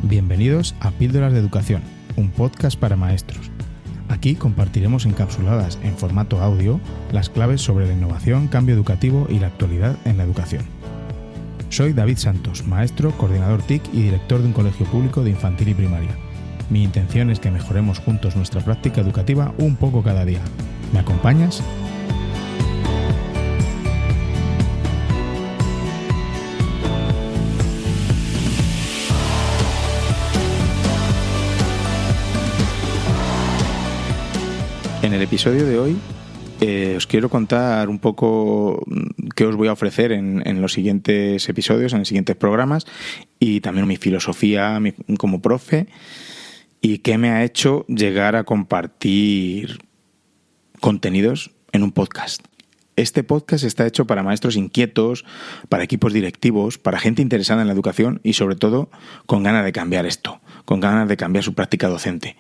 Bienvenidos a Píldoras de Educación, un podcast para maestros. Aquí compartiremos encapsuladas en formato audio las claves sobre la innovación, cambio educativo y la actualidad en la educación. Soy David Santos, maestro, coordinador TIC y director de un colegio público de infantil y primaria. Mi intención es que mejoremos juntos nuestra práctica educativa un poco cada día. ¿Me acompañas? En el episodio de hoy os quiero contar un poco qué os voy a ofrecer en los siguientes episodios, en los siguientes programas, y también mi filosofía como profe y qué me ha hecho llegar a compartir contenidos en un podcast. Este podcast está hecho para maestros inquietos, para equipos directivos, para gente interesada en la educación y sobre todo con ganas de cambiar esto, con ganas de cambiar su práctica docente.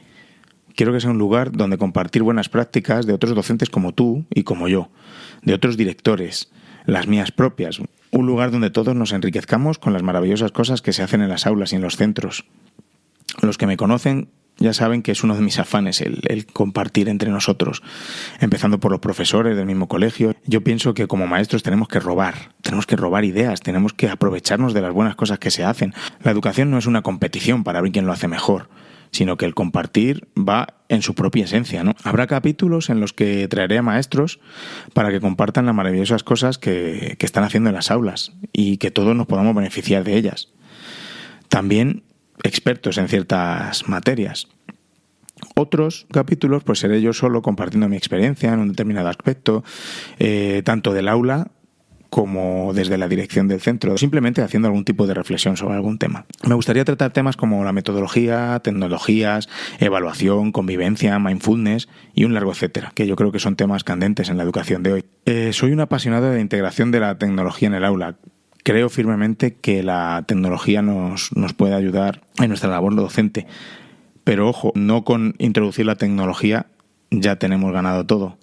Quiero que sea un lugar donde compartir buenas prácticas de otros docentes como tú y como yo, de otros directores, las mías propias. Un lugar donde todos nos enriquezcamos con las maravillosas cosas que se hacen en las aulas y en los centros. Los que me conocen ya saben que es uno de mis afanes el compartir entre nosotros, empezando por los profesores del mismo colegio. Yo pienso que como maestros tenemos que robar ideas, tenemos que aprovecharnos de las buenas cosas que se hacen. La educación no es una competición para ver quién lo hace mejor, sino que el compartir va en su propia esencia, ¿no? Habrá capítulos en los que traeré a maestros para que compartan las maravillosas cosas que están haciendo en las aulas y que todos nos podamos beneficiar de ellas. También expertos en ciertas materias. Otros capítulos pues seré yo solo compartiendo mi experiencia en un determinado aspecto, tanto del aula como desde la dirección del centro, simplemente haciendo algún tipo de reflexión sobre algún tema. Me gustaría tratar temas como la metodología, tecnologías, evaluación, convivencia, mindfulness y un largo etcétera, que yo creo que son temas candentes en la educación de hoy. Soy un apasionado de la integración de la tecnología en el aula. Creo firmemente que la tecnología nos puede ayudar en nuestra labor docente, pero ojo, no con introducir la tecnología ya tenemos ganado todo.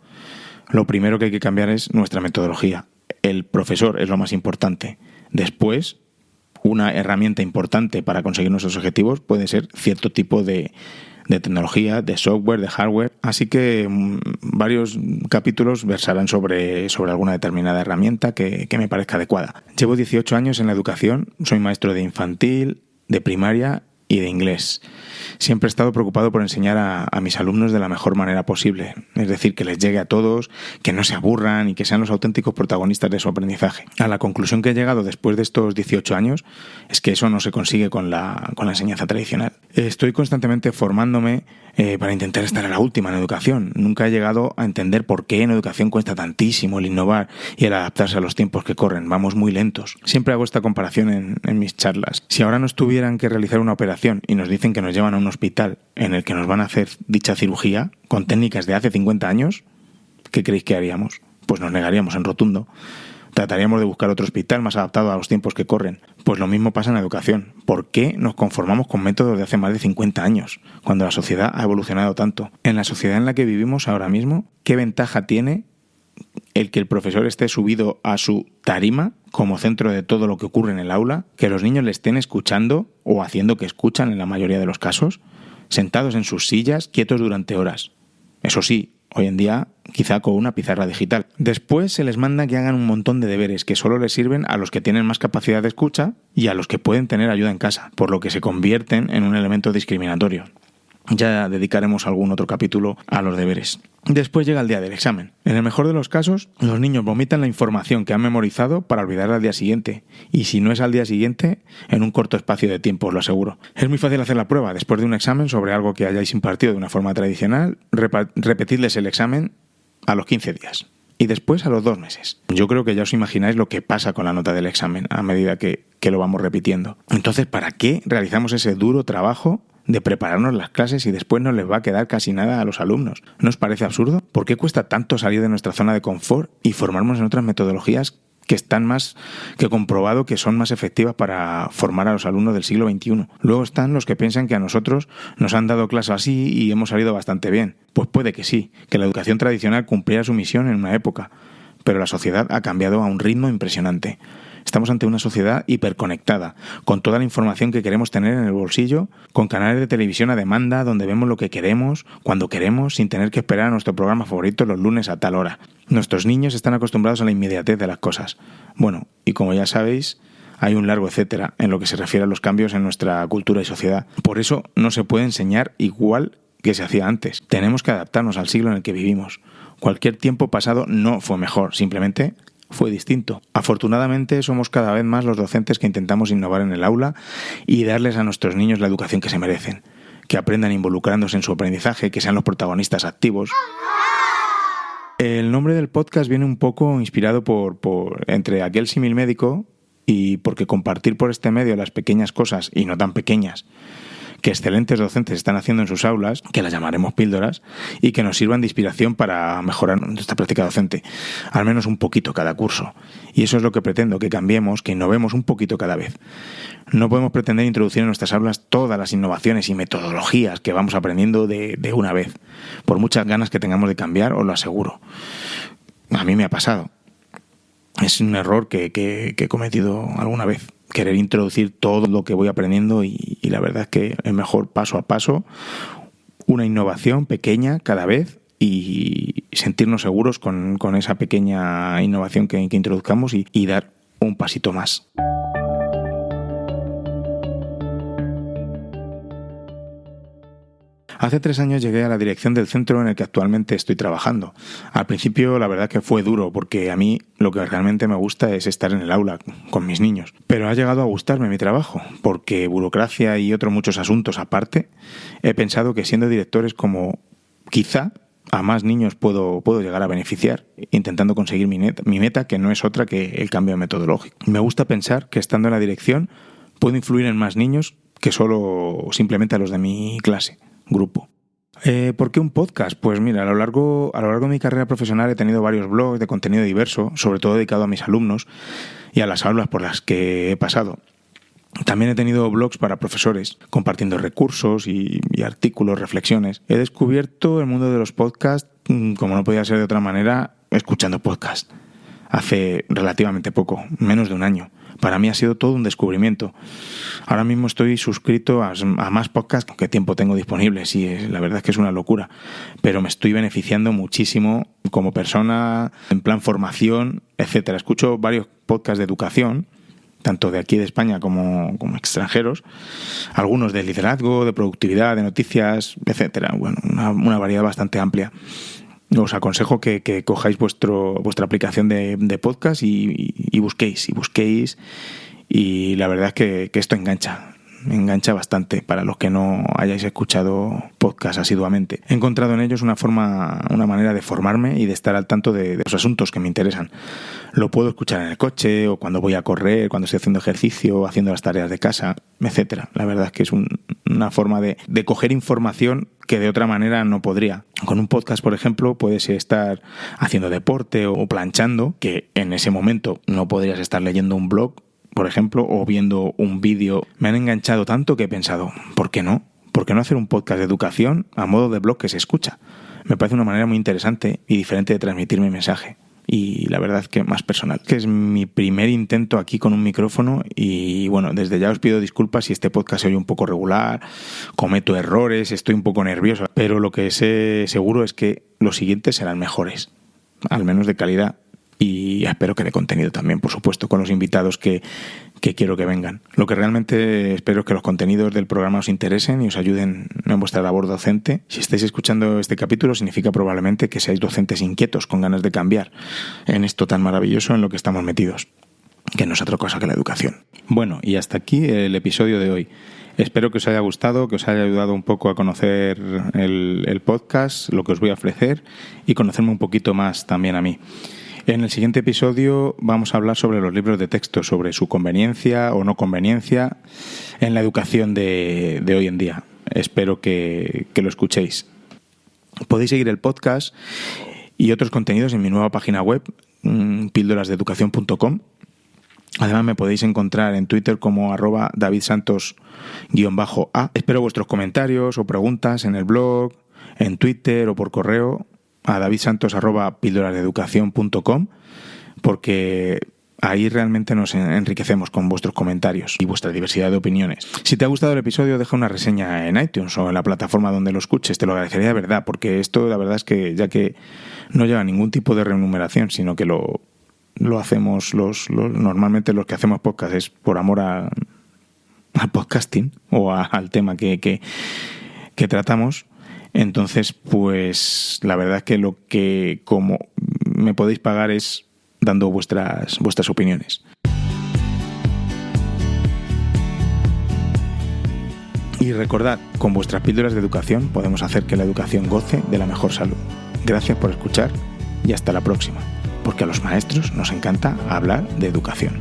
Lo primero que hay que cambiar es nuestra metodología. El profesor es lo más importante. Después, una herramienta importante para conseguir nuestros objetivos puede ser cierto tipo de tecnología, de software, de hardware. Así que varios capítulos versarán sobre alguna determinada herramienta que me parezca adecuada. Llevo 18 años en la educación, soy maestro de infantil, de primaria y de inglés. Siempre he estado preocupado por enseñar a mis alumnos de la mejor manera posible, es decir, que les llegue a todos, que no se aburran y que sean los auténticos protagonistas de su aprendizaje. A la conclusión que he llegado después de estos 18 años es que eso no se consigue con la enseñanza tradicional. Estoy constantemente formándome para intentar estar a la última en educación. Nunca he llegado a entender por qué en educación cuesta tantísimo el innovar y el adaptarse a los tiempos que corren. Vamos muy lentos. Siempre hago esta comparación en mis charlas. Si ahora nos tuvieran que realizar una operación y nos dicen que nos llevan a un hospital en el que nos van a hacer dicha cirugía con técnicas de hace 50 años, ¿qué creéis que haríamos? Pues nos negaríamos en rotundo. Trataríamos de buscar otro hospital más adaptado a los tiempos que corren. Pues lo mismo pasa en la educación. ¿Por qué nos conformamos con métodos de hace más de 50 años, cuando la sociedad ha evolucionado tanto? En la sociedad en la que vivimos ahora mismo, ¿qué ventaja tiene el que el profesor esté subido a su tarima como centro de todo lo que ocurre en el aula, que los niños le estén escuchando o haciendo que escuchan en la mayoría de los casos, sentados en sus sillas, quietos durante horas? Eso sí, hoy en día quizá con una pizarra digital. Después se les manda que hagan un montón de deberes que solo les sirven a los que tienen más capacidad de escucha y a los que pueden tener ayuda en casa, por lo que se convierten en un elemento discriminatorio. Ya dedicaremos algún otro capítulo a los deberes. Después llega el día del examen. En el mejor de los casos, los niños vomitan la información que han memorizado para olvidarla al día siguiente. Y si no es al día siguiente, en un corto espacio de tiempo, os lo aseguro. Es muy fácil hacer la prueba. Después de un examen sobre algo que hayáis impartido de una forma tradicional, repetidles el examen a los 15 días. Y después a los 2 meses. Yo creo que ya os imagináis lo que pasa con la nota del examen a medida que lo vamos repitiendo. Entonces, ¿para qué realizamos ese duro trabajo de prepararnos las clases y después no les va a quedar casi nada a los alumnos? ¿No os parece absurdo? ¿Por qué cuesta tanto salir de nuestra zona de confort y formarnos en otras metodologías que están más que comprobado que son más efectivas para formar a los alumnos del siglo XXI? Luego están los que piensan que a nosotros nos han dado clases así y hemos salido bastante bien. Pues puede que sí, que la educación tradicional cumpliera su misión en una época, pero la sociedad ha cambiado a un ritmo impresionante. Estamos ante una sociedad hiperconectada, con toda la información que queremos tener en el bolsillo, con canales de televisión a demanda donde vemos lo que queremos, cuando queremos, sin tener que esperar a nuestro programa favorito los lunes a tal hora. Nuestros niños están acostumbrados a la inmediatez de las cosas. Bueno, y como ya sabéis, hay un largo etcétera en lo que se refiere a los cambios en nuestra cultura y sociedad. Por eso no se puede enseñar igual que se hacía antes. Tenemos que adaptarnos al siglo en el que vivimos. Cualquier tiempo pasado no fue mejor, simplemente fue distinto. Afortunadamente somos cada vez más los docentes que intentamos innovar en el aula y darles a nuestros niños la educación que se merecen, que aprendan involucrándose en su aprendizaje, que sean los protagonistas activos. El nombre del podcast viene un poco inspirado por entre aquel símil médico y porque compartir por este medio las pequeñas cosas, y no tan pequeñas, que excelentes docentes están haciendo en sus aulas, que las llamaremos píldoras, y que nos sirvan de inspiración para mejorar nuestra práctica docente, al menos un poquito cada curso. Y eso es lo que pretendo, que cambiemos, que innovemos un poquito cada vez. No podemos pretender introducir en nuestras aulas todas las innovaciones y metodologías que vamos aprendiendo de una vez, por muchas ganas que tengamos de cambiar, os lo aseguro. A mí me ha pasado. Es un error que he cometido alguna vez, querer introducir todo lo que voy aprendiendo y la verdad es que es mejor paso a paso, una innovación pequeña cada vez y sentirnos seguros con esa pequeña innovación que introduzcamos y dar un pasito más. Hace 3 años llegué a la dirección del centro en el que actualmente estoy trabajando. Al principio la verdad que fue duro porque a mí lo que realmente me gusta es estar en el aula con mis niños. Pero ha llegado a gustarme mi trabajo porque burocracia y otros muchos asuntos aparte, he pensado que siendo director es como quizá a más niños puedo llegar a beneficiar intentando conseguir mi meta, que no es otra que el cambio metodológico. Me gusta pensar que estando en la dirección puedo influir en más niños que solo simplemente a los de mi clase. Grupo. ¿Por qué un podcast? Pues mira, a lo largo de mi carrera profesional he tenido varios blogs de contenido diverso, sobre todo dedicado a mis alumnos y a las aulas por las que he pasado. También he tenido blogs para profesores, compartiendo recursos y artículos, reflexiones. He descubierto el mundo de los podcasts, como no podía ser de otra manera, escuchando podcasts. Hace relativamente poco, menos de un año. Para mí ha sido todo un descubrimiento. Ahora mismo estoy suscrito a más podcasts que tiempo tengo disponible. Sí, la verdad es que es una locura. Pero me estoy beneficiando muchísimo como persona, en plan formación, etcétera. Escucho varios podcasts de educación, tanto de aquí de España como extranjeros. Algunos de liderazgo, de productividad, de noticias, etcétera. Bueno, una variedad bastante amplia. Os aconsejo que cojáis vuestra aplicación de podcast y busquéis. Y la verdad es que esto engancha bastante para los que no hayáis escuchado podcast asiduamente. He encontrado en ellos una manera de formarme y de estar al tanto de los asuntos que me interesan. Lo puedo escuchar en el coche o cuando voy a correr, cuando estoy haciendo ejercicio, haciendo las tareas de casa, etcétera. La verdad es que es una forma de coger información que de otra manera no podría. Con un podcast, por ejemplo, puedes estar haciendo deporte o planchando, que en ese momento no podrías estar leyendo un blog, por ejemplo, o viendo un vídeo. Me han enganchado tanto que he pensado, ¿por qué no? ¿Por qué no hacer un podcast de educación a modo de blog que se escucha? Me parece una manera muy interesante y diferente de transmitir mi mensaje. Y la verdad es que más personal. Que es mi primer intento aquí con un micrófono y bueno, desde ya os pido disculpas si este podcast se oye un poco regular, cometo errores, estoy un poco nervioso, pero lo que sé seguro es que los siguientes serán mejores, al menos de calidad. Y espero que de contenido también, por supuesto, con los invitados que quiero que vengan. Lo que realmente espero es que los contenidos del programa os interesen y os ayuden en vuestra labor docente. Si estáis escuchando este capítulo, significa probablemente que seáis docentes inquietos, con ganas de cambiar en esto tan maravilloso en lo que estamos metidos, que no es otra cosa que la educación. Bueno, y hasta aquí el episodio de hoy. Espero que os haya gustado, que os haya ayudado un poco a conocer el podcast, lo que os voy a ofrecer y conocerme un poquito más también a mí. En el siguiente episodio vamos a hablar sobre los libros de texto, sobre su conveniencia o no conveniencia en la educación de hoy en día. Espero que lo escuchéis. Podéis seguir el podcast y otros contenidos en mi nueva página web, píldorasdeeducación.com. Además me podéis encontrar en Twitter como @davidsantos_a. Espero vuestros comentarios o preguntas en el blog, en Twitter o por correo a davidsantos@píldorasdeeducación.com, porque Ahí realmente nos enriquecemos con vuestros comentarios y vuestra diversidad de opiniones. Si te ha gustado el episodio, deja una reseña en iTunes o en la plataforma donde lo escuches. Te lo agradecería de verdad, porque esto la verdad es que ya que no lleva ningún tipo de remuneración, sino que lo hacemos normalmente los que hacemos podcast es por amor al podcasting o al tema que tratamos. Entonces, pues la verdad es que lo que como me podéis pagar es dando vuestras opiniones. Y recordad, con vuestras píldoras de educación podemos hacer que la educación goce de la mejor salud. Gracias por escuchar y hasta la próxima, porque a los maestros nos encanta hablar de educación.